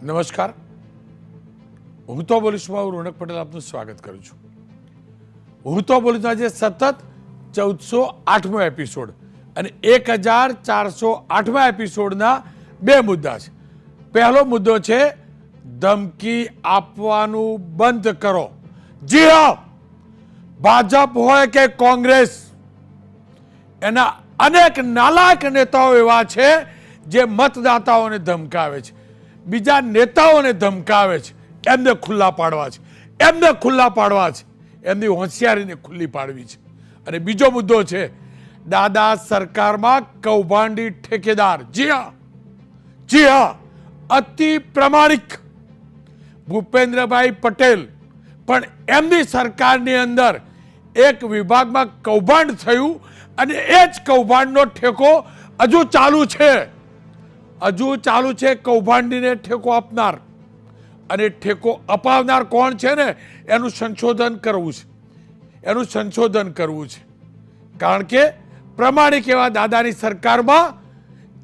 નમસ્કાર, હું તો બોલીશમાં રોનક પટેલ આપનું સ્વાગત કરું છું. હું તો બોલીશ આજે સતત 1408મો એપિસોડ અને 1408મા એપિસોડના બે મુદ્દા છે. પહેલો મુદ્દો છે ધમકી આપવાનું બંધ કરો. જી હા, ભાજપ હોય કે કોંગ્રેસ, એના અનેક નાલાયક નેતાઓ એવા છે જે મતદાતાઓને ધમકાવે છે, બીજા નેતાઓને ધમકાવે છે. એમને ખુલ્લા પાડવા છે, એમની હોશિયારીને ખુલ્લી પાડવી છે. અને બીજો મુદ્દો છે દાદા સરકારમાં કૌભાંડી ઠેકેદાર. જી હા, અતિ પ્રમાણિક ભૂપેન્દ્રભાઈ પટેલ, પણ એમની સરકારની અંદર એક વિભાગમાં કૌભાંડ થયું અને એ જ કૌભાંડનો ઠેકો હજુ ચાલુ છે. કૌભાંડીને ઠેકો આપનાર અને ઠેકો અપાવનાર કોણ છે ને, એનું સંશોધન કરવું છે. કારણ કે પ્રમાણિક એવા દાદાની સરકારમાં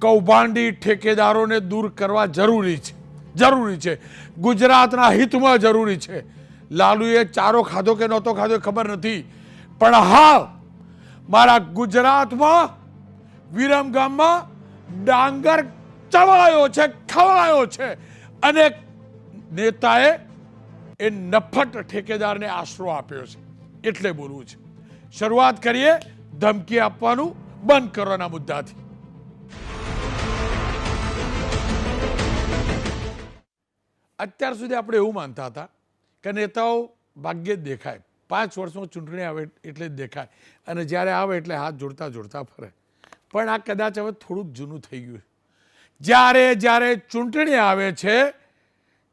કૌભાંડી ઠેકેદારોને દૂર કરવા જરૂરી છે. ગુજરાતના હિતમાં જરૂરી છે. લાલુએ ચારો ખાધો કે નહોતો ખાધો ખબર નથી, પણ હા, મારા ગુજરાતમાં વિરમગામમાં ડાંગર ખવાયો છે અને નેતાએ એ નફટ ઠેકેદારને આશરો આપ્યો છે. એટલે બોલવું છે. શરૂઆત કરીએ ધમકી આપવાનું બંધ કરવાના મુદ્દાથી. અત્યાર સુધી આપણે એવું માનતા હતા કે નેતાઓ ભાગ્યે જ દેખાય, 5 વર્ષમાં ચૂંટણી આવે એટલે જ દેખાય અને જ્યારે આવે એટલે હાથ જોડતા ફરે. પણ આ કદાચ હવે થોડુંક જૂનું થઈ ગયું. જ્યારે ચૂંટણી આવે છે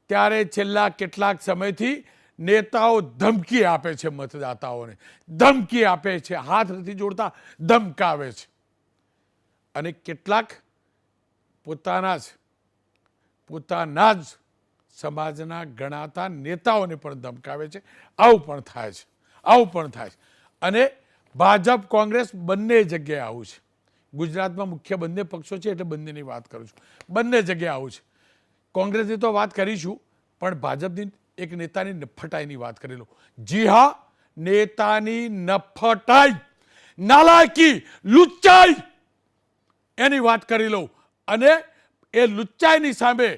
ત્યારે છેલ્લા કેટલાક સમયથી નેતાઓ ધમકી આપે છે, મતદાતાઓને ધમકી આપે છે, હાથ નથી જોડતા, ધમકાવે છે. અને કેટલાક પોતાના જ સમાજના ગણાતા નેતાઓને પણ ધમકાવે છે. આવું પણ થાય છે. અને ભાજપ કોંગ્રેસ બંને જગ્યાએ આવું છે. ગુજરાતમાં મુખ્ય બંને પક્ષો છે એટલે બંનેની વાત કરું છું. બંને જગ્યાએ આવું છે. કોંગ્રેસની તો વાત કરીશું, પણ ભાજપની એક નેતાની નફટાઈની વાત કરી લો. જી હા, નેતાની નફટાઈ, નાલાયકી, લુચ્ચાઈ, એની વાત કરી લો. અને એ લુચ્ચાઈની સામે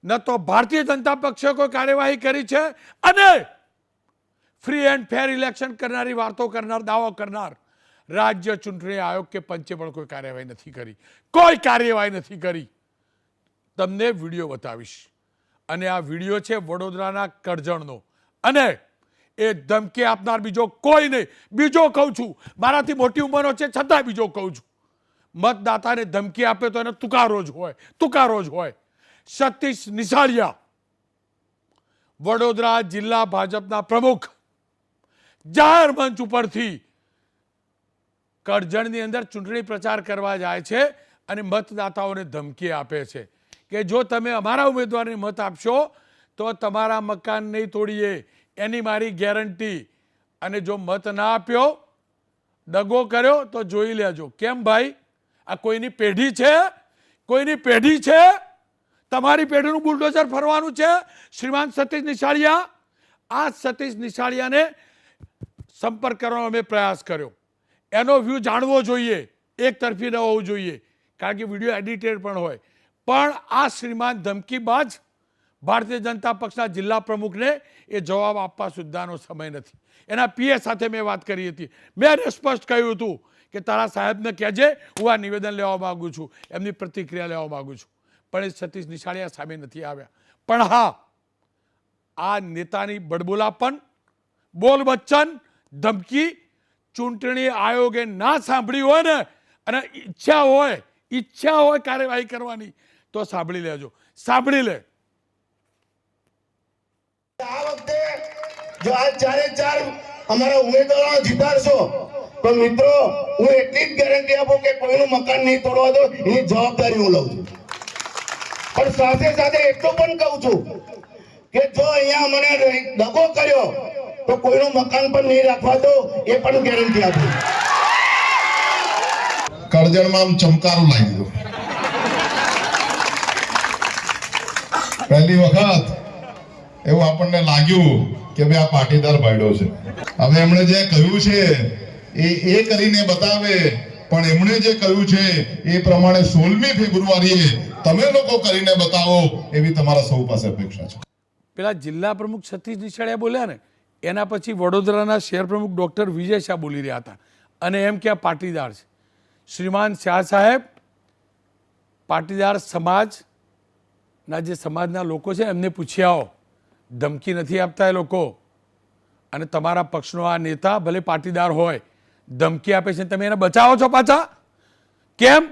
ન તો ભારતીય જનતા પક્ષે કોઈ કાર્યવાહી કરી છે અને ફ્રી એન્ડ ફેર ઇલેક્શન કરનારી વાતો કરનાર, દાવો કરનાર રાજ્ય ચૂંટણી આયોગ કે પંચે પણ કોઈ કાર્યવાહી નથી કરી. તમને વિડીયો બતાવીશ અને આ વિડીયો છે વડોદરાના કરજણનો. અને એ ધમકી આપનાર બીજો કોઈ નહીં. બીજો કહું છું, મારાથી મોટી ઉંમરનો છે છતાં બીજો કહું છું, મતદાતાને ધમકી આપે તો એને તુકારો જ હોય. સતીશ નિશાળિયા, વડોદરા જિલ્લા ભાજપના પ્રમુખ, જાહેર મંચ ઉપરથી કરજણની અંદર ચૂંટણી પ્રચાર કરવા જાય છે અને મતદાતાઓને ધમકી આપે છે કે જો તમે અમારા ઉમેદવારને મત આપશો તો તમારા મકાન નહીં તોડીએ, એની મારી ગેરંટી. અને જો મત ના આપ્યો, દગો કર્યો તો જોઈ લેજો. કેમ ભાઈ, આ કોઈની પેઢી છે? તમારી પેઢીનું બુલડોઝર ફરવાનું છે? શ્રીમાન સતીશ નિશાળિયા, આ સતીશ નિશાળિયાને સંપર્ક કરવાનો અમે પ્રયાસ કર્યો. એનો વ્યૂ જાણવો જોઈએ, એક તરફી ન હોવું જોઈએ, કારણ કે વિડીયો એડિટેડ પણ હોય. પણ આ શ્રીમાન ધમકીબાજ ભારતીય જનતા પક્ષના જિલ્લા પ્રમુખને એ જવાબ આપવા સુદ્ધાનો સમય નથી. એના પીએ સાથે મેં વાત કરી હતી. મેં એને સ્પષ્ટ કહ્યું હતું કે તારા સાહેબને કહેજે હું આ નિવેદન લેવા માગું છું, એમની પ્રતિક્રિયા લેવા માગું છું. પણ એ સતીશ નિશાળિયા સામે નથી આવ્યા. પણ હા, આ નેતાની બડબોલાપન, બોલ બચ્ચન, ધમકી ચૂંટણી આયોગે ના સાંભળી હોય ને, અને ઈચ્છા હોય કાર્યવાહી કરવાની, તો સાંભળી લે. આ વખતે જો આ 4 અમારા ઉમેદવારો જીતાડશો તો મિત્રો હું એટલી જ ગેરંટી આપું કે કોઈનું મકાન નહીં તોડવા દો, એની જવાબદારી હું લઉં છું. પણ સાથે એટલું પણ કહું છું કે જો અહીંયા મને દગો કર્યો તો કોઈનું મકાન પણ નહીં રાખવા દો, એ પણ ગેરંટી આપું. કરજણમાં ચમકારો લાવી દીધો. પહેલી વખત એવું આપણને લાગ્યું કે ભાઈ આ પાટીદાર ભાઈડો છે. હવે એમણે જે કહ્યું છે એ કરીને બતાવે, પણ એમણે જે કહ્યું છે એ પ્રમાણે 16મી ફેબ્રુઆરીએ તમે લોકો કરીને બતાવો એવી તમારા સૌ પાસે અપેક્ષા છે. પેલા જિલ્લા પ્રમુખ સતીશ નિશાળિયા બોલ્યા ને, એના પછી વડોદરાના શહેર પ્રમુખ ડૉક્ટર વિજય શાહ બોલી રહ્યા હતા અને એમ કે આ પાટીદાર છે. શ્રીમાન શાહ સાહેબ, પાટીદાર સમાજના જે સમાજના લોકો છે એમને પૂછી આવો, ધમકી નથી આપતા એ લોકો. અને તમારા પક્ષનો આ નેતા ભલે પાટીદાર હોય, ધમકી આપે છે, તમે એને બચાવો છો પાછા કેમ?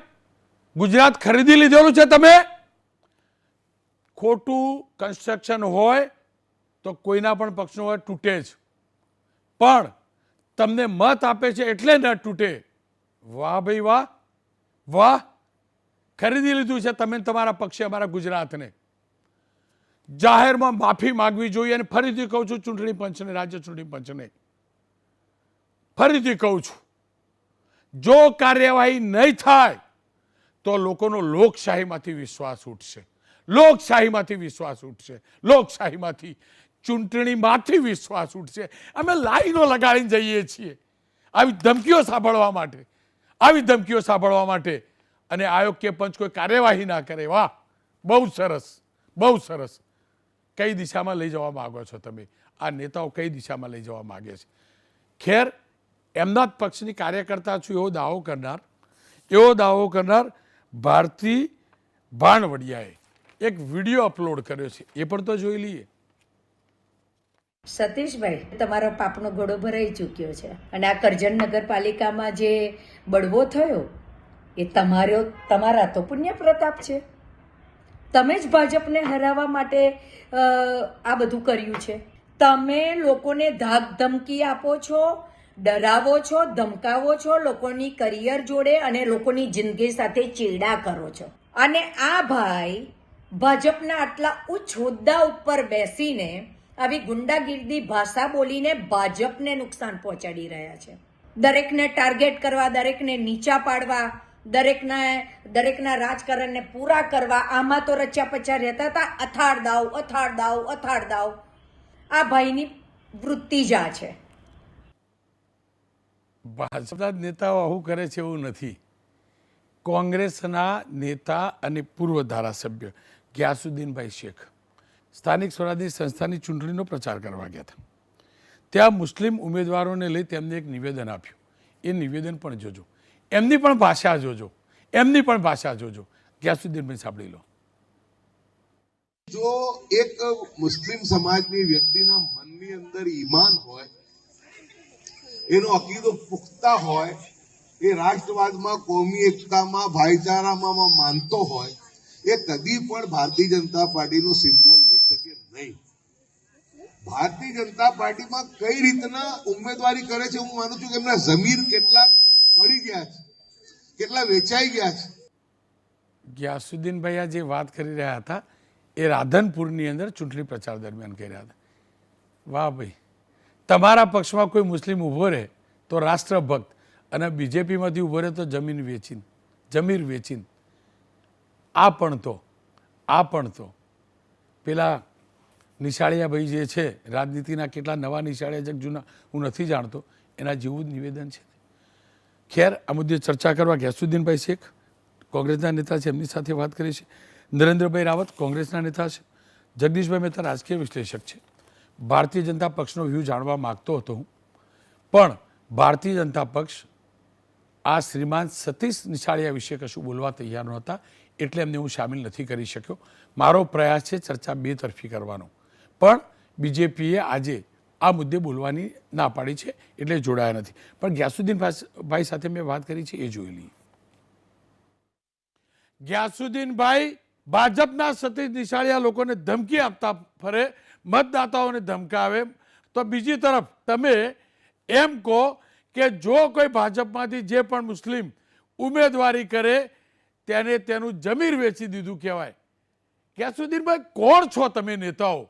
ગુજરાત ખરીદી લીધેલું છે તમે. ખોટું કન્સ્ટ્રક્શન હોય તો કોઈના પણ પક્ષનો હોય તૂટે જ, પણ તમને મત આપે છે એટલે ન તૂટે. વાહ ભાઈ વાહ, વાહ. ખરીદી લીધું છે તમે તમારા પક્ષે અમારા ગુજરાતને. જાહેરમાં માફી માંગવી જોઈએ. અને ફરીથી કહું છું ચૂંટણી પંચને, રાજ્ય ચૂંટણી પંચને ફરીથી કહું છું, જો કાર્યવાહી નહીં થાય તો લોકોનો લોકશાહીમાંથી વિશ્વાસ ઉઠશે. લોકશાહીમાંથી વિશ્વાસ ઉઠશે. લોકશાહીમાંથી, ચૂંટણીમાંથી વિશ્વાસ ઉઠશે. અમે લાઈનો લગાડીને જઈએ છીએ આવી ધમકીઓ સાંભળવા માટે, આવી ધમકીઓ સાંભળવા માટે. અને આયોગ કે પંચ કોઈ કાર્યવાહી ના કરે. વાહ, બહુ સરસ, બહુ સરસ. કઈ દિશામાં લઈ જવા માંગો છો તમે? આ નેતાઓ કઈ દિશામાં લઈ જવા માંગે છે? ખેર, એમના જ પક્ષની કાર્યકર્તા છું એવો દાવો કરનાર ભારતી ભાણવડિયાએ એક વિડીયો અપલોડ કર્યો છે, એ પણ તો જોઈ લઈએ. સતીશભાઈ, તમારો પાપનો ઘોડો ભરાઈ ચૂક્યો છે અને આ કરજણ નગરપાલિકામાં જે બળવો થયો એ તમારા તો પુણ્ય પ્રતાપ છે. તમે જ ભાજપને હરાવવા માટે આ બધું કર્યું છે. તમે લોકોને ધાક ધમકી આપો છો, ડરાવો છો, ધમકાવો છો, લોકોની કરિયર જોડે અને લોકોની જિંદગી સાથે ચેડા કરો છો. અને આ ભાઈ ભાજપના આટલા ઉચ્ચ હોદ્દા ઉપર બેસીને આવી ગુંડાગીર્દી ભાષા બોલીને ભાજપને નુકસાન પહોંચાડી રહ્યા છે. દરેકને ટાર્ગેટ કરવા, દરેકને નીચા પાડવા, દરેકના રાજકારણને પૂરા કરવા, આમાં તો રચ્યા પચ્યા રહેતા હતા. અથાડ દાવ. આ ભાઈની વૃત્તિ જ આ છે. ભાજપના નેતાઓ આવું કરે છે એવું નથી. કોંગ્રેસના નેતા અને પૂર્વ ધારાસભ્ય ગ્યાસુદ્દીનભાઈ શેખ સ્થાનિક સ્વરાજની સંસ્થાની ચૂંટણીનો પ્રચાર કરવા ગયા હતા. ત્યાં મુસ્લિમ ઉમેદવારોને લઈ તેમને એક નિવેદન આપ્યું. એ નિવેદન પણ જોજો, એમની પણ ભાષા જોજો. ગ્યાસુદ્દીનભાઈ સાંભળી લો. જો એક મુસ્લિમ સમાજની વ્યક્તિના મનની અંદર ઈમાન હોય, એનો અકીદો પુખ્તા હોય, એ રાષ્ટ્રવાદમાં, કોમી એકતામાં, ભાઈચારામાં માનતો હોય, એ કદી પણ ભારતીય જનતા પાર્ટીનો સિમ્બોલ લઈ શકે નહીં. ભારતીય જનતા પાર્ટીમાં કઈ રીતના ઉમેદવારી કરે છે, હું માનું છું કે એમના જમીર કેટલા પડી ગયા છે, કેટલા વેચાઈ ગયા છે. ગ્યાસુદ્દીનભાઈ આ જે વાત કરી રહ્યા હતા એ રાધનપુરની અંદર ચૂંટણી પ્રચાર દરમિયાન કરી રહ્યા હતા. વાહ ભાઈ, તમારા પક્ષમાં કોઈ મુસ્લિમ ઊભો રહે તો રાષ્ટ્રભક્ત, અને બીજેપીમાંથી ઊભો રહે તો જમીર વેચીન. આ પણ તો પેલા નિશાળિયાભાઈ જે છે, રાજનીતિના કેટલા નવા નિશાળિયા જગ જૂના હું નથી જાણતો, એના જેવું જ નિવેદન છે. ખેર, આ મુદ્દે ચર્ચા કરવા ગ્યાસુદ્દીનભાઈ શેખ કોંગ્રેસના નેતા છે, એમની સાથે વાત કરી છે. નરેન્દ્રભાઈ રાવત કોંગ્રેસના નેતા છે. જગદીશભાઈ મહેતા રાજકીય વિશ્લેષક છે. ભારતીય જનતા પક્ષનો વ્યૂ જાણવા માગતો હતો હું, પણ ભારતીય જનતા પક્ષ આ શ્રીમાન સતીશ નિશાળિયા વિશે કશું બોલવા તૈયાર નહોતા, એટલે એમને હું સામેલ નથી કરી શક્યો. મારો પ્રયાસ છે ચર્ચા બે તરફી કરવાનો, પણ બીજેપીએ આજે આ મુદ્દે બોલવાની ના પાડી છે એટલે જોડાયા નથી. પણ ગ્યાસુદ્દીનભાઈ સાથે મેં વાત કરી છે, એ જોઈ લઈએ. ગ્યાસુદ્દીનભાઈ ભાજપના સતીશ નિશાળિયા લોકોને ધમકી આપતા ફરે, મતદાતાઓને ધમકાવે, તો બીજી તરફ તમે એમ કહો કે જો કોઈ ભાજપમાંથી જે પણ મુસ્લિમ ઉમેદવારી કરે તેને તેનું જમીર વેચી દીધું કહેવાય. ગ્યાસુદ્દીનભાઈ, કોણ છો તમે નેતાઓ?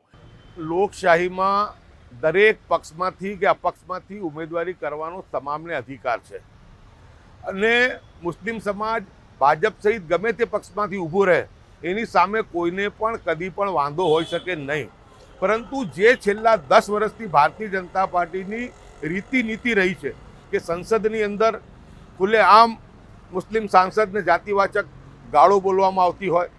લોકશાહીમાં દરેક પક્ષમાંથી કે અપક્ષમાંથી ઉમેદવારી કરવાનો તમામને અધિકાર છે અને મુસ્લિમ સમાજ ભાજપ સહિત ગમે તે પક્ષમાંથી ઊભો રહે એની સામે કોઈને પણ કદી પણ વાંધો હોઈ શકે નહીં. પરંતુ જે છેલ્લા 10 વર્ષથી ભારતીય જનતા પાર્ટીની રીતિ રહી છે કે સંસદની અંદર ખુલ્લેઆમ મુસ્લિમ સાંસદને જાતિવાચક ગાળો બોલવામાં આવતી હોય,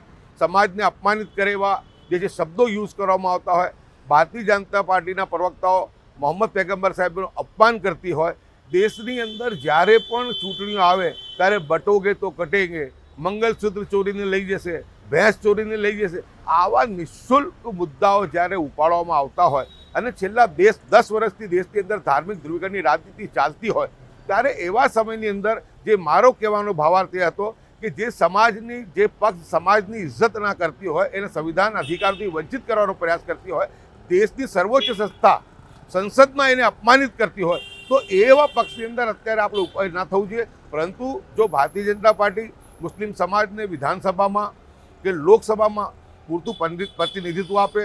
સમાજને અપમાનિત કરે એવા જે શબ્દો યુઝ કરવામાં આવતા હોય, ભારતીય જનતા પાર્ટીના પ્રવક્તાઓ મોહમ્મદ પૈગંબર સાહેબનું અપમાન કરતી હોય, દેશની અંદર જ્યારે પણ ચૂંટણીઓ આવે ત્યારે બટોગે તો કટેગે, મંગલસૂત્ર ચોરીને લઈ જશે, ભેંસ ચોરીને લઈ જશે, આવા નિઃશુલ્ક મુદ્દાઓ જ્યારે ઉપાડવામાં આવતા હોય અને છેલ્લા 10 વર્ષથી દેશની અંદર ધાર્મિક ધ્રુવીકરણની રાજનીતિ ચાલતી હોય, ત્યારે એવા સમયની અંદર જે મારો કહેવાનો ભાવાર્થ એ હતો કે જે સમાજની જે પક્ષ સમાજની ઇજ્જત ના કરતી હોય, એને સંવિધાન અધિકારથી વંચિત કરવાનો પ્રયાસ કરતી હોય, દેશની સર્વોચ્ચ સંસ્થા સંસદમાં એને અપમાનિત કરતી હોય, તો એવા પક્ષની અંદર અત્યારે આપણે ઉપાય ના થવું જોઈએ. પરંતુ જો ભારતીય જનતા પાર્ટી મુસ્લિમ સમાજને વિધાનસભામાં કે લોકસભામાં પૂરતું પ્રતિનિધિત્વ આપે,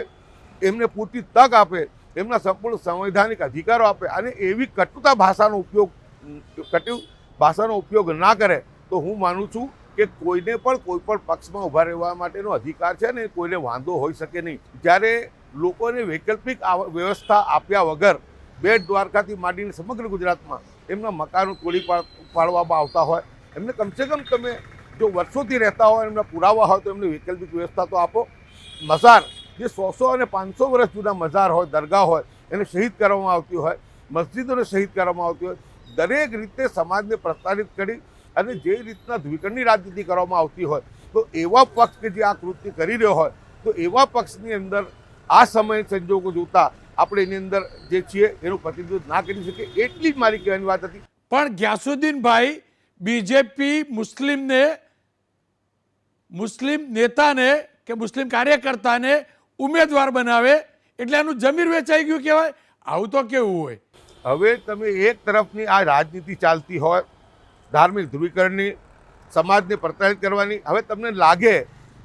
એમને પૂરતી તક આપે, એમના સંપૂર્ણ સંવૈધાનિક અધિકારો આપે અને એવી કટુ ભાષાનો ઉપયોગ ના કરે, તો હું માનું છું કે કોઈને પણ કોઈ પણ પક્ષમાં ઊભા રહેવા માટેનો અધિકાર છે ને કોઈને વાંધો હોઈ શકે નહીં. જ્યારે લોકોને વૈકલ્પિક વ્યવસ્થા આપ્યા વગર બેટ દ્વારકાથી માંડીને સમગ્ર ગુજરાતમાં એમના મકાનો તોડી પાડવામાં આવતા હોય, એમને કમસે કમ તમે જો વર્ષોથી રહેતા હોય, એમના પુરાવા હોય તો એમને વૈકલ્પિક વ્યવસ્થા તો આપો. મઝાર જે 100 અને 500 વર્ષ જૂના મઝાર હોય, દરગાહ હોય, એને શહીદ કરવામાં આવતી હોય, મસ્જિદોને શહીદ કરવામાં આવતી હોય, દરેક રીતે સમાજને પ્રતાડિત કરી અને જે રીતના ધ્રુવીકરણની રાજનીતિ કરવામાં આવતી હોય, તો એવા પક્ષ કે જે આ કૃત્ય કરી રહ્યો હોય, તો એવા પક્ષની અંદર આ સમય સંજોગો જોતા આપણે એની અંદર જે છીએ એનું પ્રતિનિધિત્વ ના કરી શકીએ, એટલી જ મારી કહેવાની વાત હતી. પણ ગ્યાસુદ્દીનભાઈ બીજેપી મુસ્લિમ નેતાને કે મુસ્લિમ કાર્યકર્તાને ઉમેદવાર બનાવે એટલે એનું જમીર વેચાઈ ગયું કહેવાય. આવું તો કેવું હોય? હવે તમે એક તરફની આ રાજનીતિ ચાલતી હોય ધાર્મિક ધ્રુવીકરણની, સમાજને પ્રતાડિત કરવાની, હવે તમને લાગે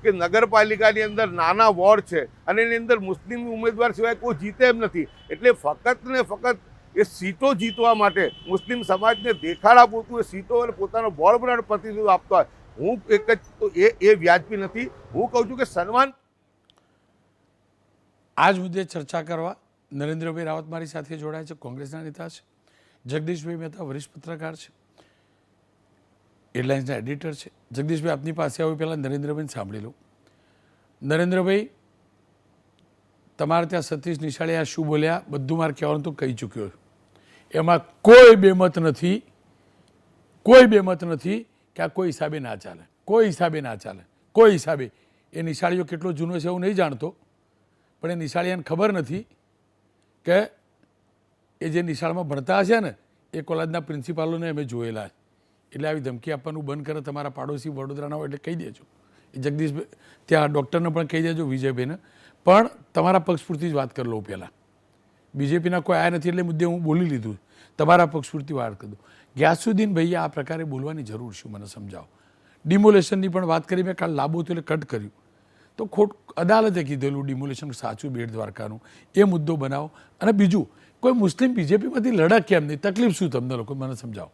કે નગરપાલિકાની અંદર નાના વોર્ડ છે અને એની અંદર મુસ્લિમ ઉમેદવાર સિવાય કોઈ જીતે એમ નથી, એટલે ફક્ત ને ફક્ત એ સીટો જીતવા માટે મુસ્લિમ સમાજને દેખાડા પૂરતું એ સીટો અને પોતાનો બોર્ડ બનાવીને પ્રતિનિધિત્વ આપતો હોય, હું એક જ તો એ વ્યાજબી નથી. હું કહું છું કે સન્માન. આ જ મુદ્દે ચર્ચા કરવા નરેન્દ્રભાઈ રાવત મારી સાથે જોડાય છે, કોંગ્રેસના નેતા છે. જગદીશભાઈ મહેતા વરિષ્ઠ પત્રકાર છે, એરલાઇન્સના એડિટર છે. જગદીશભાઈ આપની પાસે આવ્યું પહેલાં નરેન્દ્રભાઈને સાંભળી લઉં. નરેન્દ્રભાઈ, તમારે ત્યાં સતીશ નિશાળે આ શું બોલ્યા બધું મારે કહેવાનું તો કહી ચૂક્યો છું. એમાં કોઈ બેમત નથી કે આ કોઈ હિસાબે ના ચાલે, કોઈ હિસાબે. એ નિશાળીઓ કેટલો જૂનો છે એવું નહીં જાણતો, પણ એ નિશાળીયાને ખબર નથી કે એ જે નિશાળમાં ભણતા હશે ને એ કોલેજના પ્રિન્સિપાલોને અમે જોયેલા છે. એટલે આવી ધમકી આપવાનું બંધ કરે. તમારા પાડોશી વડોદરાના હોય એટલે કહી દેજો. એ જગદીશભાઈ ત્યાં ડૉક્ટરને પણ કહી દેજો, વિજયભાઈને પણ. તમારા પક્ષ પૂરતી જ વાત કરી લઉં પહેલાં. બીજેપીના કોઈ આયા નથી એટલે મુદ્દે હું બોલી લીધું. તમારા પક્ષ પૂરતી વાત કરી દઉં. ગ્યાસુદ્દીનભાઈએ આ પ્રકારે બોલવાની જરૂર શું, મને સમજાવો. ડિમોલેશનની પણ વાત કરી, મેં કાલ લાંબુ હતું એટલે કટ કર્યું. તો અદાલતે કીધેલું ડિમોલેશન સાચું બેટ દ્વારકાનું, એ મુદ્દો બનાવો. અને બીજું, કોઈ મુસ્લિમ બીજેપીમાંથી લડત કેમ નહીં, તકલીફ શું તમને લોકો, મને સમજાવો.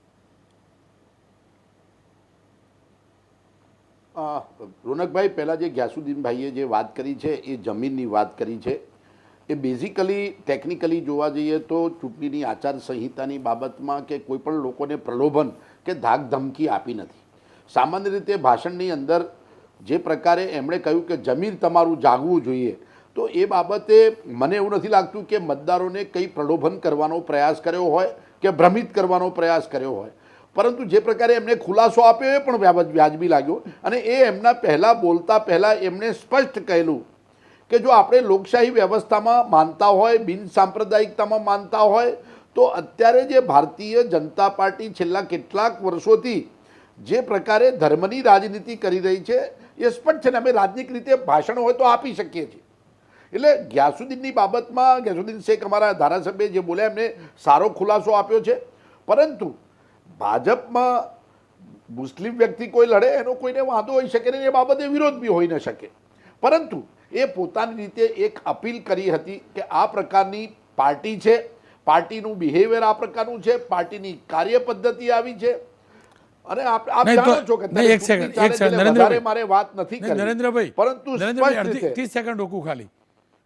રોનકભાઈ, પહેલાં જે ગ્યાસુદ્દીનભાઈએ જે વાત કરી છે એ જમીનની વાત કરી છે. એ બેઝિકલી ટેકનિકલી જોવા જઈએ તો ચૂંટણીની આચારસંહિતાની બાબતમાં કે કોઈ પણ લોકોને પ્રલોભન કે ધાક ધમકી આપી નથી. સામાન્ય રીતે ભાષણની અંદર જે પ્રકારે એમણે કહ્યું કે જમીર તમારું જાગવું જોઈએ, તો એ બાબતે મને એવું નથી લાગતું કે મતદારોને કંઈ પ્રલોભન કરવાનો પ્રયાસ કર્યો હોય કે ભ્રમિત કરવાનો પ્રયાસ કર્યો હોય. પરંતુ જે પ્રકારે એમને ખુલાસો આપ્યો એ પણ વ્યાજબી લાગ્યો. અને એ એમના પહેલાં બોલતા પહેલાં એમણે સ્પષ્ટ કહેલું કે જો આપણે લોકશાહી વ્યવસ્થામાં માનતા હોય, બિન સાંપ્રદાયિકતામાં માનતા હોય, તો અત્યારે જે ભારતીય જનતા પાર્ટી છેલ્લા કેટલાક વર્ષોથી જે પ્રકારે ધર્મની રાજનીતિ કરી રહી છે એ સ્પષ્ટ છે ને. અમે રાજનીતિક રીતે ભાષણ હોય તો આપી શકીએ છીએ. એટલે ગ્યાસુદ્દીનની બાબતમાં ગ્યાસુદ્દીન શેખ અમારા ધારાસભ્ય જે બોલ્યા એમને સારો ખુલાસો આપ્યો છે. પરંતુ ભાજપમાં મુસ્લિમ વ્યક્તિ કોઈ લડે એનો કોઈને વાંધો હોઈ શકે નહીં, એ બાબતે વિરોધ બી હોઈ ન શકે. પરંતુ એ પોતાની રીતે એક અપીલ કરી હતી કે આ પ્રકારની પાર્ટી છે, પાર્ટીનું બિહેવિયર આ પ્રકારનું છે, પાર્ટીની કાર્યપદ્ધતિ આવી છે. અને આપ નહીં તો જાણો છો કે નહીં, એક સેકન્ડ, ચૂંટણી એક સેકન્ડ, ચાલે એટલે નરેન્દ્રભાઈ. વધારે મારે વાત નથી નહીં, કરવી. નરેન્દ્રભાઈ, પરંતુ નરેન્દ્રભાઈ, સ્પષ્ટ છે 30 સેકન્ડ રોકું ખાલી.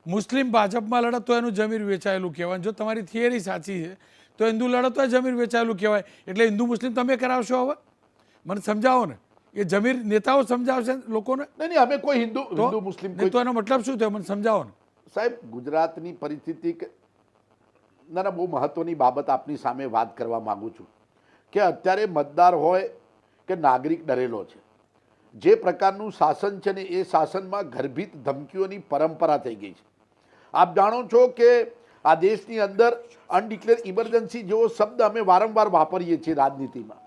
મુસ્લિમ ભાજપમાં લડત તો એનું જમીર વેચાયેલું કહેવાય. જો તમારી થિયરી સાચી છે તો હિન્દુ લડત તો જમીર વેચાયેલું કહેવાય. એટલે હિન્દુ મુસ્લિમ તમે કરાવશો હવે? મને સમજાવો ને. એ જમીર નેતાઓ સમજાવશે લોકોને? નહીં અમે કોઈ હિન્દુ મુસ્લિમ નહીં તો એનો મતલબ શું થયો? મને સમજાવો ને. સાહેબ ગુજરાતની પરિસ્થિતિ ના બહુ મહત્વની બાબત આપની સામે વાત કરવા માંગુ છું કે અત્યારે મતદાર હોય કે નાગરિક ડરેલો છે. જે પ્રકારનું શાસન છે ને એ શાસનમાં ગર્ભિત ધમકીઓની પરંપરા થઈ ગઈ છે. આપ જાણો છો કે આ દેશની અંદર અનડિક્લેર ઇમરજન્સી જેવો શબ્દ અમે વારંવાર વાપરીએ છીએ રાજનીતિમાં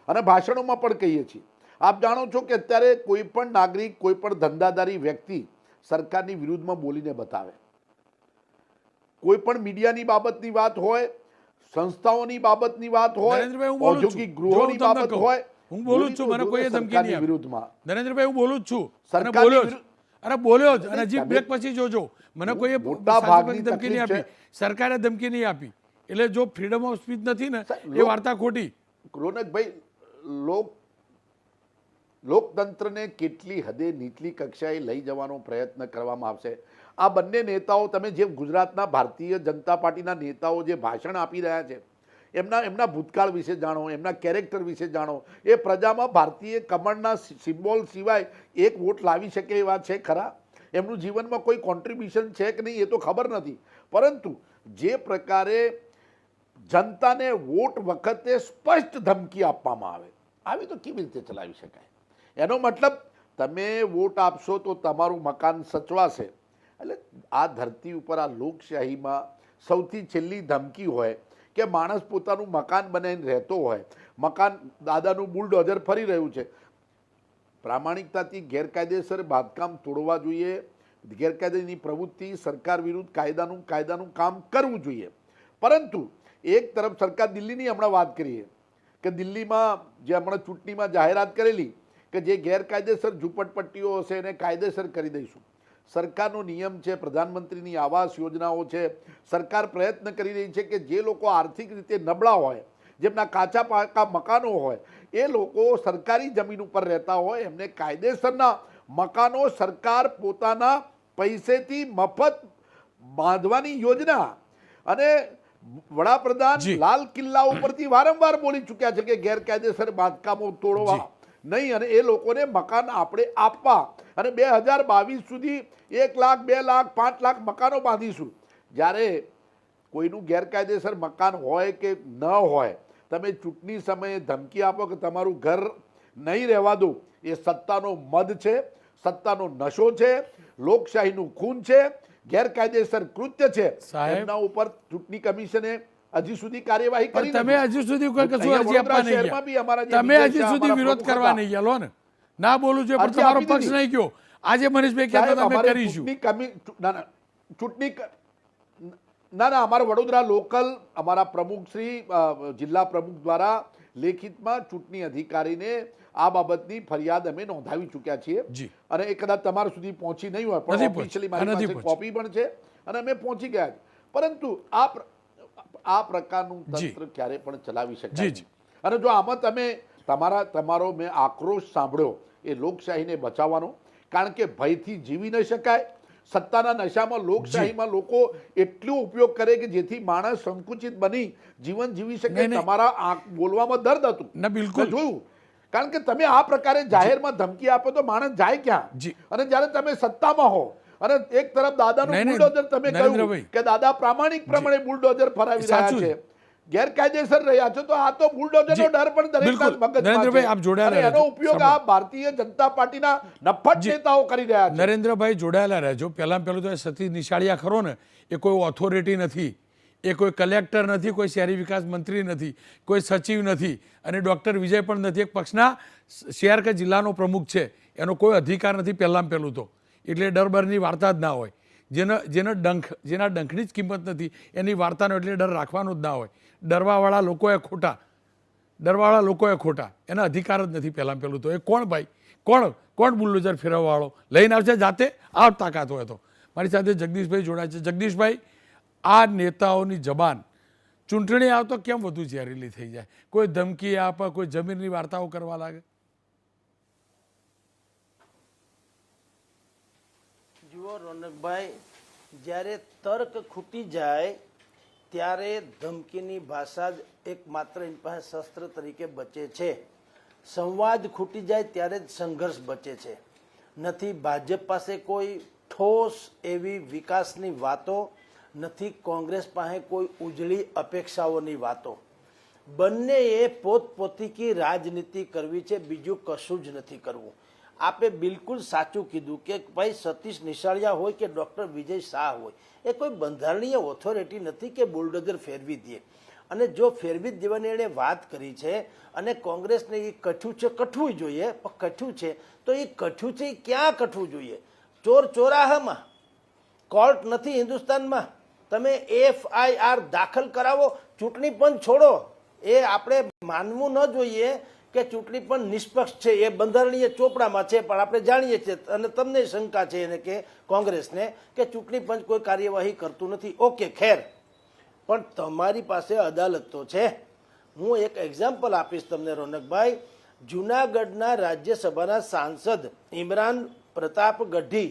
અને ભાષણોમાં પણ કહીએ છીએ. આપ જાણો છો કે અત્યારે કોઈ પણ નાગરિક, કોઈ પણ ધંધાદારી વ્યક્તિ સરકારની વિરુદ્ધમાં બોલીને બતાવે. કોઈ પણ મીડિયાની બાબતની વાત હોય, સંસ્થાઓની બાબતની વાત હોય, નરેન્દ્રભાઈ, હું બોલું છું. ઔદ્યોગિક જો ગૃહોની હું તમને બાબત કહું, હોય, હું બોલું જ છું. મને કોઈએ ધમકી નહીં આપી. વિરુદ્ધમાં નરેન્દ્રભાઈ, હું બોલું જ છું. અને સરકારની બોલ્યો જ. વિરુદ્ધ- અરે બોલ્યો જ. અને નહીં, હજી તમે- બ્રેક પછી જોજો. મને કોઈએ મોટા ભાગની ધમકી નહીં તકલીફ આપી. સરકારે ધમકી નહીં આપી. એટલે જો ફ્રીડમ ઓફ સ્પીચ નથી ને એ વાર્તા ખોટી. રોનકભાઈ, લોકતંત્રને કેટલી હદે નીચલી કક્ષાએ લઈ જવાનો પ્રયત્ન કરવામાં આવશે. આ બંને નેતાઓ, તમે જે ગુજરાતના ભારતીય જનતા પાર્ટીના નેતાઓ જે ભાષણ આપી રહ્યા છે એમના ભૂતકાળ વિશે જાણો, એમના કેરેક્ટર વિશે જાણો. એ પ્રજામાં ભારતીય કમળના સિમ્બોલ સિવાય એક વોટ લાવી શકે એવા છે ખરા? એમનું જીવનમાં કોઈ કોન્ટ્રીબ્યુશન છે કે નહીં એ તો ખબર નથી. પરંતુ જે પ્રકારે જનતાને વોટ વખતે સ્પષ્ટ ધમકી આપવામાં આવે, આવી તો કેવી રીતે ચલાવી શકાય? એનો મતલબ તમે વોટ આપશો તો તમારું મકાન સચવાશે. એટલે આ ધરતી ઉપર આ લોકશાહીમાં સૌથી છેલ્લી ધમકી હોય કે માણસ પોતાનું મકાન બનાવીને રહેતો હોય, મકાન દાદાનું બુલડોઝર ફરી રહ્યું છે, પ્રામાણિકતાથી ગેરકાયદેસર બાંધકામ તોડવા જોઈએ, ગેરકાયદેની પ્રવૃત્તિ, સરકાર વિરુદ્ધ કાયદાનું કામ કરવું જોઈએ. પરંતુ એક તરફ સરકાર દિલ્હીની હમણાં વાત કરીએ કે દિલ્હીમાં જે હમણાં ચૂંટણીમાં જાહેરાત કરેલી કે જે ગેરકાયદેસર ઝૂંપડપટ્ટીઓ હશે એને કાયદેસર કરી દઈશું. સરકારનો નિયમ છે, પ્રધાનમંત્રીની આવાસ યોજનાઓ છે, સરકાર પ્રયત્ન કરી રહી છે કે જે લોકો આર્થિક રીતે નબળા હોય, જેમના કાચા પાકા મકાનો હોય, એ લોકો સરકારી જમીન ઉપર રહેતા હોય, એમને કાયદેસરના મકાનો સરકાર પોતાના પૈસેથી મફત બાંધવાની યોજના. અને વડાપ્રધાન લાલ કિલ્લા ઉપરથી વારંવાર બોલી ચૂક્યા છે કે ગેરકાયદેસર બાંધકામો તોડવા નહીં અને એ લોકોને મકાન આપણે આપવા અને 2022 સુધી 1 લાખ, 2 લાખ, 5 લાખ મકાનો બાંધીશું. જ્યારે કોઈનું ગેરકાયદેસર મકાન હોય કે ન હોય, તમે ચૂંટણી સમયે ધમકી આપો કે તમારું ઘર નહીં રહેવા દો, એ સત્તાનો મદ છે, સત્તાનો નશો છે, લોકશાહીનું ખૂન છે, ગેરકાયદેસર કૃત્ય છે. એમના ઉપર ચૂંટણી કમિશને હજી સુધી કાર્યવાહી કરી તમે હજી સુધી કોઈ કશું અરજી આપવા નહીં ગયા. તમે હજી સુધી વિરોધ કરવા નહીં ગયા. લો ને, ના બોલું છે પણ તમારો પક્ષ નહીં ગયો. આજે મનીષભાઈ કહેતા તમે કરીશું ચૂંટણી ના અમારા વડોદરા લોકલ અમારા પ્રમુખ શ્રી જિલ્લા પ્રમુખ દ્વારા લેખિતમાં ચૂંટણી અધિકારીને આ બાબતની ફરિયાદ અમે નોંધાવી ચૂક્યા છીએ અને એ કદાચ તમારા સુધી પહોંચી નહીં હોય પણ ઓફિશિયલી મારી પાસે કોપી પણ છે અને અમે પહોંચી ગયા છે. પરંતુ આ પ્રકારનું તંત્ર ક્યારે પણ ચલાવી શકાય નહીં. અને જો આમાં તમે તમારો મેં આક્રોશ સાંભળ્યો એ લોકશાહીને બચાવવાનો, કારણ કે ભયથી જીવી ન શકાય. સત્તાના નશામાં લોકશાહીમાં લોકો એટલો ઉપયોગ કરે કે જેથી માણસ સંકુચિત બની જીવન જીવી શકે. તમારા બોલવામાં દર્દ હતું, બિલકુલ જોયું. કારણ કે તમે આ પ્રકારે જાહેરમાં ધમકી આપો તો માણસ જાય ક્યાં? અને જ્યારે તમે સત્તામાં હો અને એક તરફ દાદાનું બુલડોઝર, તમે કહ્યું કે દાદા પ્રામાણિક પ્રમાણે બુલડોઝર ફરાવી રહ્યા છે, ગેરકાયદેસર રહ્યા છે, તો આ તો બુલડોઝરનો ડર પણ દરેકના મગજમાં છે. એનો ઉપયોગ આ ભારતીય જનતા પાર્ટીના નફ્ફટ નેતાઓ કરી રહ્યા છે. નરેન્દ્રભાઈ જોડાયેલા રહેજો. પહેલાં તો સતીશ નિશાળિયા ખરો ને, એ કોઈ ઓથોરિટી નથી, એ કોઈ કલેક્ટર નથી, કોઈ શહેરી વિકાસ મંત્રી નથી, કોઈ સચિવ નથી અને ડૉક્ટર વિજય પણ નથી. એક પક્ષના શહેર કે જિલ્લાનો પ્રમુખ છે, એનો કોઈ અધિકાર નથી. પહેલું તો એટલે ડરબરની વાર્તા જ ના હોય. જેના ડંખની જ કિંમત નથી એની વાર્તાનો એટલે ડર રાખવાનો જ ના હોય. ડરવાવાળા લોકોએ ખોટા, એના અધિકાર જ નથી. પહેલું તો એ કોણ ભાઈ, કોણ બુલડોઝર ફેરવવાવાળો લઈને આવશે જાતે? આ તાકાત હોય તો. મારી સાથે જગદીશભાઈ જોડાય છે. જગદીશભાઈ, આ નેતાઓની જબાન ચૂંટણી આવતો કેમ વધુ ઝેરીલી થઈ જાય? કોઈ ધમકી આપે, કોઈ જમીનની વાર્તાઓ કરવા લાગે. જુઓ રોનકભાઈ, જ્યારે તર્ક ખૂટી જાય ત્યારે ધમકીની ભાષા જ એકમાત્ર એની પાસે શસ્ત્ર તરીકે બચે છે. સંવાદ ખૂટી જાય ત્યારે જ સંઘર્ષ બચે છે. નથી ભાજપ પાસે કોઈ ઠોસ એવી વિકાસની વાતો, નથી કોંગ્રેસ પાસે કોઈ ઉજળી અપેક્ષાઓની વાતો. બંનેએ પોતપોતીકી રાજનીતિ કરવી છે, બીજું કશું જ નથી કરવું. આપે બિલકુલ સાચું કીધું કે ભાઈ સતીશ નિશાળિયા હોય કે ડૉક્ટર વિજય શાહ હોય, એ કોઈ બંધારણીય ઓથોરિટી નથી કે બુલડોઝર ફેરવી દે. અને જો ફેરવી જ દેવાની એણે વાત કરી છે અને કોંગ્રેસને એ કઠું છે, કઠવું જોઈએ, પણ કઠું છે તો એ કઠું છે એ ક્યાં કઠવું જોઈએ? ચોર ચોરાહામાં. કોર્ટ નથી હિન્દુસ્તાનમાં. તમે FIR દાખલ કરાવો, ચૂંટણી પંચ છોડો. એ આપણે માનવું ન જોઈએ કે ચૂંટણી પંચ નિષ્પક્ષ છે, એ બંધારણીય ચોપડામાં છે, પણ આપણે જાણીએ છીએ અને તમને શંકા છે એને કે કોંગ્રેસને કે ચૂંટણી પંચ કોઈ કાર્યવાહી કરતું નથી. ઓકે, ખેર, પણ તમારી પાસે અદાલત તો છે. હું એક એક્ઝામ્પલ આપીશ તમને રોનકભાઈ. જુનાગઢના રાજ્યસભાના સાંસદ ઇમરાન પ્રતાપ ગઢી,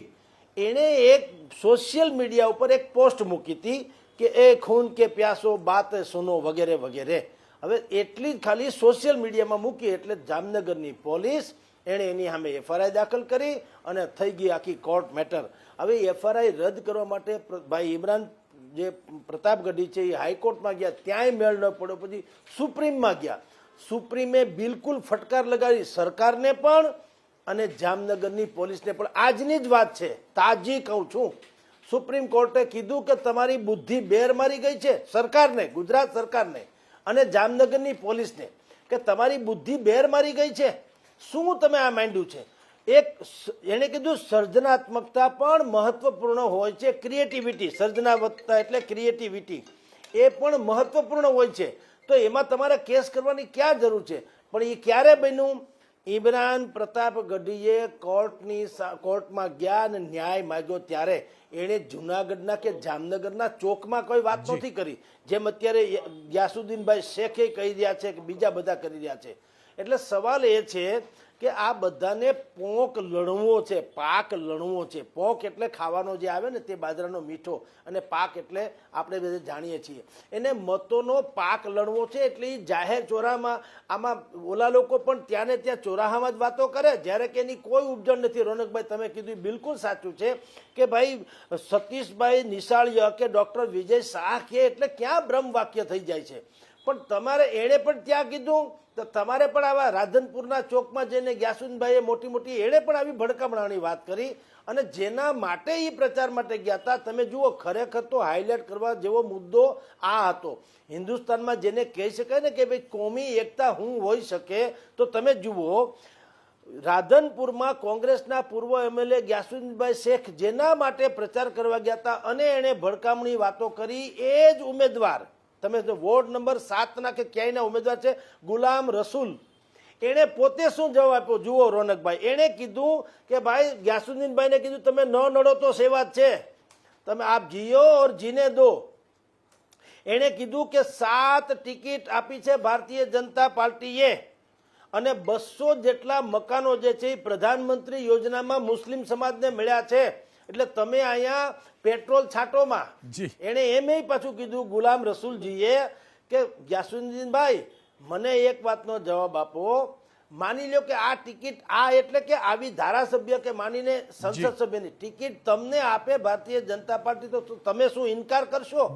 એણે એક સોશિયલ મીડિયા ઉપર એક પોસ્ટ મૂકી હતી કે એ ખૂન કે પ્યાસો બાત સુનો વગેરે વગેરે. હવે એટલી જ ખાલી સોશિયલ મીડિયામાં મૂકી એટલે જામનગરની પોલીસ એણે એની સામે FIR દાખલ કરી અને થઈ ગઈ આખી કોર્ટ મેટર. હવે FIR રદ કરવા માટે ભાઈ ઇમરાન જે પ્રતાપ ગઢી છે એ હાઈકોર્ટમાં ગયા, ત્યાંય મેળ ન પડ્યો. પછી સુપ્રીમમાં ગયા. સુપ્રીમે બિલકુલ ફટકાર લગાવી સરકારને પણ અને જામનગરની પોલીસને પણ. આજની જ વાત છે, તાજી કહું છું. સુપ્રીમ કોર્ટે કીધું કે તમારી બુદ્ધિ બેર મારી ગઈ છે, સરકારને, ગુજરાત સરકારને અને જામનગરની પોલીસને, કે તમારી બુદ્ધિ બેર મારી ગઈ છે. શું તમે આ માંડ્યું છે? એક એણે કીધું સર્જનાત્મકતા પણ મહત્વપૂર્ણ હોય છે. ક્રિએટિવિટી, સર્જનાત્મકતા એટલે ક્રિએટિવિટી, એ પણ મહત્વપૂર્ણ હોય છે. તો એમાં તમારે કેસ કરવાની ક્યાં જરૂર છે? પણ એ ક્યારે બન્યું? ઇમરાન પ્રતાપ ગઢીએ કોર્ટમાં ગયા અને ન્યાય માગ્યો ત્યારે એણે જુનાગઢના કે જામનગરના ચોકમાં કોઈ વાત નથી કરી, જેમ અત્યારે ગ્યાસુદ્દીનભાઈ શેખે કહી રહ્યા છે કે બીજા બધા કરી રહ્યા છે. એટલે સવાલ એ છે કે આ બધાને પોંક લણવો છે, પાક લણવો છે. પોંક એટલે ખાવાનો જે આવે ને તે બાજરાનો મીઠો, અને પાક એટલે આપણે બધા જાણીએ છીએ. એને મતોનો પાક લણવો છે. એટલે એ જાહેર ચોરામાં આમાં ઓલા લોકો પણ ત્યાં ને ત્યાં ચોરાહામાં જ વાતો કરે, જ્યારે કે એની કોઈ ઉપજણ નથી. રોનકભાઈ, તમે કીધું બિલકુલ સાચું છે કે ભાઈ સતીશભાઈ નિશાળિયા કે ડૉક્ટર વિજય શાહ કે એટલે ક્યાં બ્રહ્મ વાક્ય થઈ જાય છે. પણ તમારે એણે પણ ત્યાં કીધું તો તમારે પણ આવા રાધનપુરના ચોકમાં જઈને ગ્યાસુદ્દીનભાઈએ મોટી એણે પણ આવી ભડકામણાની વાત કરી. અને જેના માટે એ પ્રચાર માટે ગયા હતા, તમે જુઓ, ખરેખર તો હાઇલાઇટ કરવા જેવો મુદ્દો આ હતો. હિન્દુસ્તાનમાં જેને કહી શકાય ને કે ભાઈ કોમી એકતા હું હોઈ શકે, તો તમે જુઓ રાધનપુરમાં કોંગ્રેસના પૂર્વ MLA ગ્યાસુદ્દીનભાઈ શેખ જેના માટે પ્રચાર કરવા ગયા હતા અને એણે ભડકામણી વાતો કરી, એ જ ઉમેદવાર, તમે વોર્ડ નંબર 7ના કે ક્યાંયના ઉમેદવાર છે ગુલામ રસૂલ, એણે પોતે શું જવાબ આપ્યો જુઓ રોનકભાઈ. એણે કીધું કે ભાઈ ગ્યાસુદ્દીનભાઈને કીધું તમે ન નડો તો સેવા જ છે, તમે આપ જીઓ ઓર જીને દો. એણે કીધું કે 7 ટિકિટ આપી છે ભારતીય જનતા પાર્ટીએ અને 200 જેટલા મકાનો જે છે એ પ્રધાનમંત્રી યોજનામાં મુસ્લિમ સમાજને મળ્યા છે. એટલે તમે અહીંયા પેટ્રોલ છાંટોમાં. એણે એમ પાછું કીધું ગુલામ રસૂલજીએ કે ગ્યાસુદ્દીનભાઈ મને એક વાતનો જવાબ આપો. માની લો કે આ ટિકિટ આ એટલે કે આવી ધારાસભ્ય કે માનીને સંસદ સભ્યની ટિકિટ તમને આપે ભારતીય જનતા પાર્ટી, તો તમે શું ઇનકાર કરશો?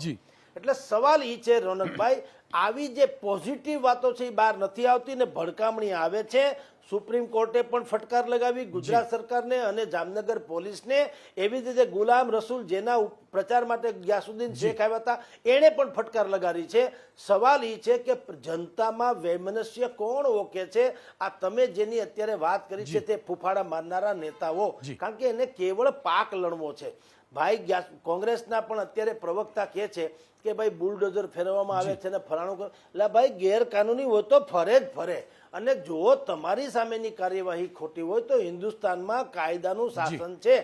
એટલે સવાલ એ છે રોનકભાઈ, આવી જે પોઝિટિવ વાતો છે એ બહાર નથી આવતી ને ભડકામણી આવે છે. સુપ્રીમ કોર્ટે પણ ફટકાર લગાવી ગુજરાત સરકારને અને જામનગર પોલીસને. એવી જ રીતે ગુલામ રસૂલ જેના પ્રચાર માટે ગ્યાસુદ્દીન શેખ આવ્યા હતા એણે પણ ફટકાર લગાવી છે. સવાલ એ છે કે જનતામાં વૈમનસ્ય કોણ ઓકે છે? આ તમે જેની અત્યારે વાત કરી છે તે ફૂફાડા મારનારા નેતાઓ, કારણ કે એને કેવળ પાક લણવો છે. ભાઈ કોંગ્રેસના પણ અત્યારે પ્રવક્તા કહે છે કે ભાઈ બુલડોઝર ફેરવવામાં આવે છે ને ફલાણું કરો. એટલે ભાઈ ગેરકાનૂની હોય તો ફરે જ ફરે. અને જો તમારી સામેની કાર્યવાહી ખોટી હોય તો હિન્દુસ્તાનમાં કાયદાનું શાસન છે,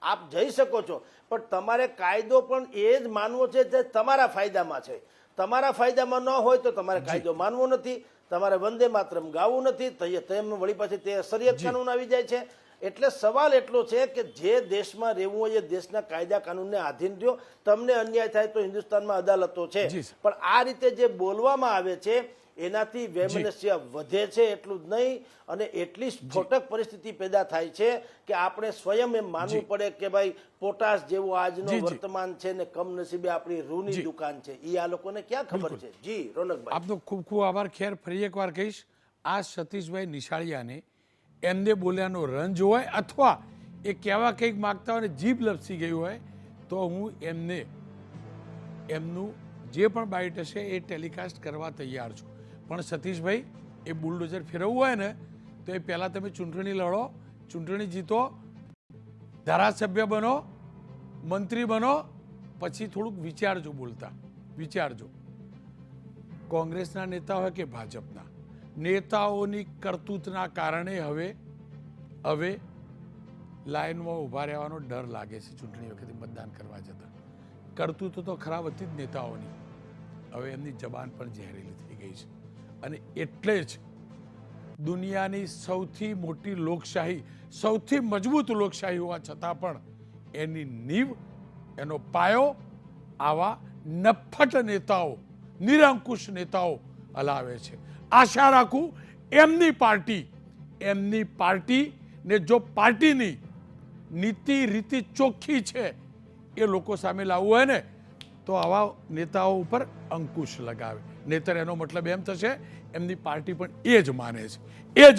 આપ જઈ શકો છો, પણ તમારે કાયદો પણ એ જ માનવો છે જે તમારા ફાયદામાં છે. તમારા ફાયદામાં ન હોય તો તમારે કાયદો માનવો નથી, તમારે વંદે માતરમ ગાવું નથી, તેમ વળી પાછી તે શરિયત કાનૂન આવી જાય છે. એટલે સવાલ એટલો છે કે જે દેશમાં રહેવું હોય એ દેશના કાયદા કાનૂનને આધીન રહ્યો. તમને અન્યાય થાય તો હિન્દુસ્તાનમાં અદાલતો છે, પણ આ રીતે જે બોલવામાં આવે છે એનાથી વૈમનસ્ય વધે છે એટલું જ નહીં, અને એટલી સ્ફોટક પરિસ્થિતિ પેદા થાય છે કે આપણે સ્વયં એમ માનવું પડે કે ભાઈ પોટાશ જેવો આજનો વર્તમાન છે ને કમનસીબે આપણી રૂની દુકાન છે. એ આ લોકોને ક્યાં ખબર છે? જી રોનકભાઈ, આપનો ખૂબ ખૂબ આભાર. ખેર ફરી એકવાર કહીશ, આ સતીશભાઈ નિશાળિયાને એમને બોલ્યાનો રંજ હોય અથવા એ કહેવા કંઈક માગતા હોય ને જીભ લપસી ગયું હોય તો હું એમનું જે પણ બાઇટ હશે એ ટેલિકાસ્ટ કરવા તૈયાર છું. પણ સતીશભાઈ, એ બુલડોઝર ફેરવવું હોય ને તો એ પહેલાં તમે ચૂંટણી લડો, ચૂંટણી જીતો, ધારાસભ્ય બનો, મંત્રી બનો, પછી થોડુંક વિચારજો, બોલતા વિચારજો. કોંગ્રેસના નેતા હોય કે ભાજપના નેતાઓની કરતૂતના કારણે હવે લાઇનમાં ઊભા રહેવાનો ડર લાગે છે ચૂંટણી વખતે મતદાન કરવા જતાં. કરતૂતો તો ખરાબ હતી જ નેતાઓની, હવે એમની જબાન પણ ઝેરીલી થઈ ગઈ છે. અને એટલે જ દુનિયાની સૌથી મોટી લોકશાહી, સૌથી મજબૂત લોકશાહી હોવા છતાં પણ એની નીંવ, એનો પાયો આવા નફ્ફટ નેતાઓ, નિરંકુશ નેતાઓ હલાવે છે. આશા રાખું એમની પાર્ટીને જો પાર્ટીની નીતિ રીતિ ચોખ્ખી છે એ લોકો સામે લાવવું હોય ને તો આવા નેતાઓ ઉપર અંકુશ લગાવે. નહીંતર એનો મતલબ એમ થશે એમની પાર્ટી પણ એ જ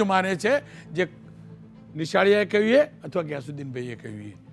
માને છે જે નિશાળિયાએ કહ્યું અથવા ગ્યાસુદ્દીનભાઈએ કહ્યું.